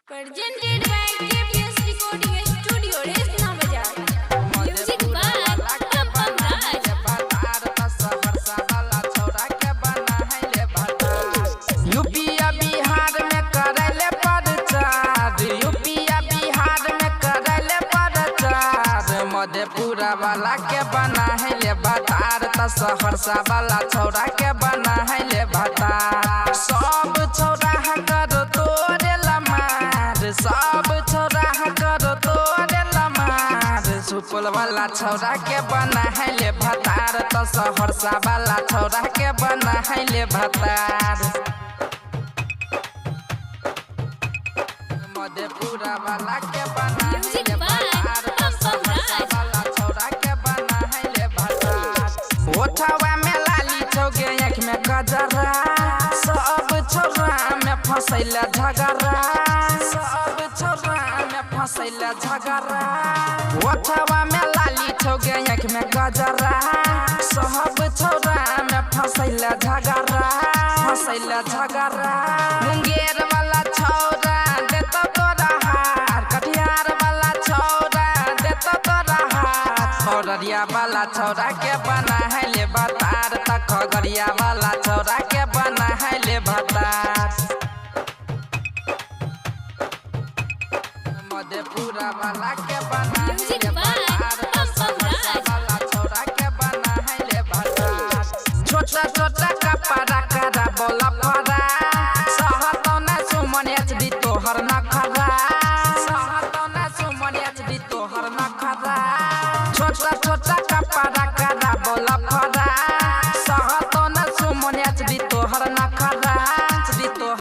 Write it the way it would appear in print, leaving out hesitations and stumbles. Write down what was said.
Presented by KPS Recording Studio, Resna Bazaar. Music by Apam Raj. यूपीया Bihar में करले प्रचार, यूपीया बिहार में करले प्रचार। मधेपुरा वाला के बना है ले भतार, त सहरसा वाला छौड़ा के बना है ले भतार। सब छौड़ा करो तोरे लमार, सब छौड़ा करो तोरे लमार। सुपौल वाला छौड़ा के बना है ले भतार, त सहरसा वाला छौड़ा के बना है ले भतार। मधेपुरा वाला के बना है Music ले by भतार, त Apam सहरसा Raj. वाला छौड़ा के बना है ले भतार। ओठवा में लाली छौगे आँख में गजरा, सब छौड़ा में फसैले झगड़ा, सब छौड़ा में फसैले झगड़ा। ओठवा में लाली छौगे आँख में गजरा, सब छौड़ा में फसैले झगड़ा, फसैले झगड़ा। मुंगेर वाला छौड़ा देत तोरा हार, कटिहार वाला छौड़ा देत तोरा हार। खगड़िया वाला छौड़ा के बना है ले भतार, त खगड़िया वाला छौड़ा के बना है ले भतार। मधेपुरा वाला के बना है Music ले by भतार, त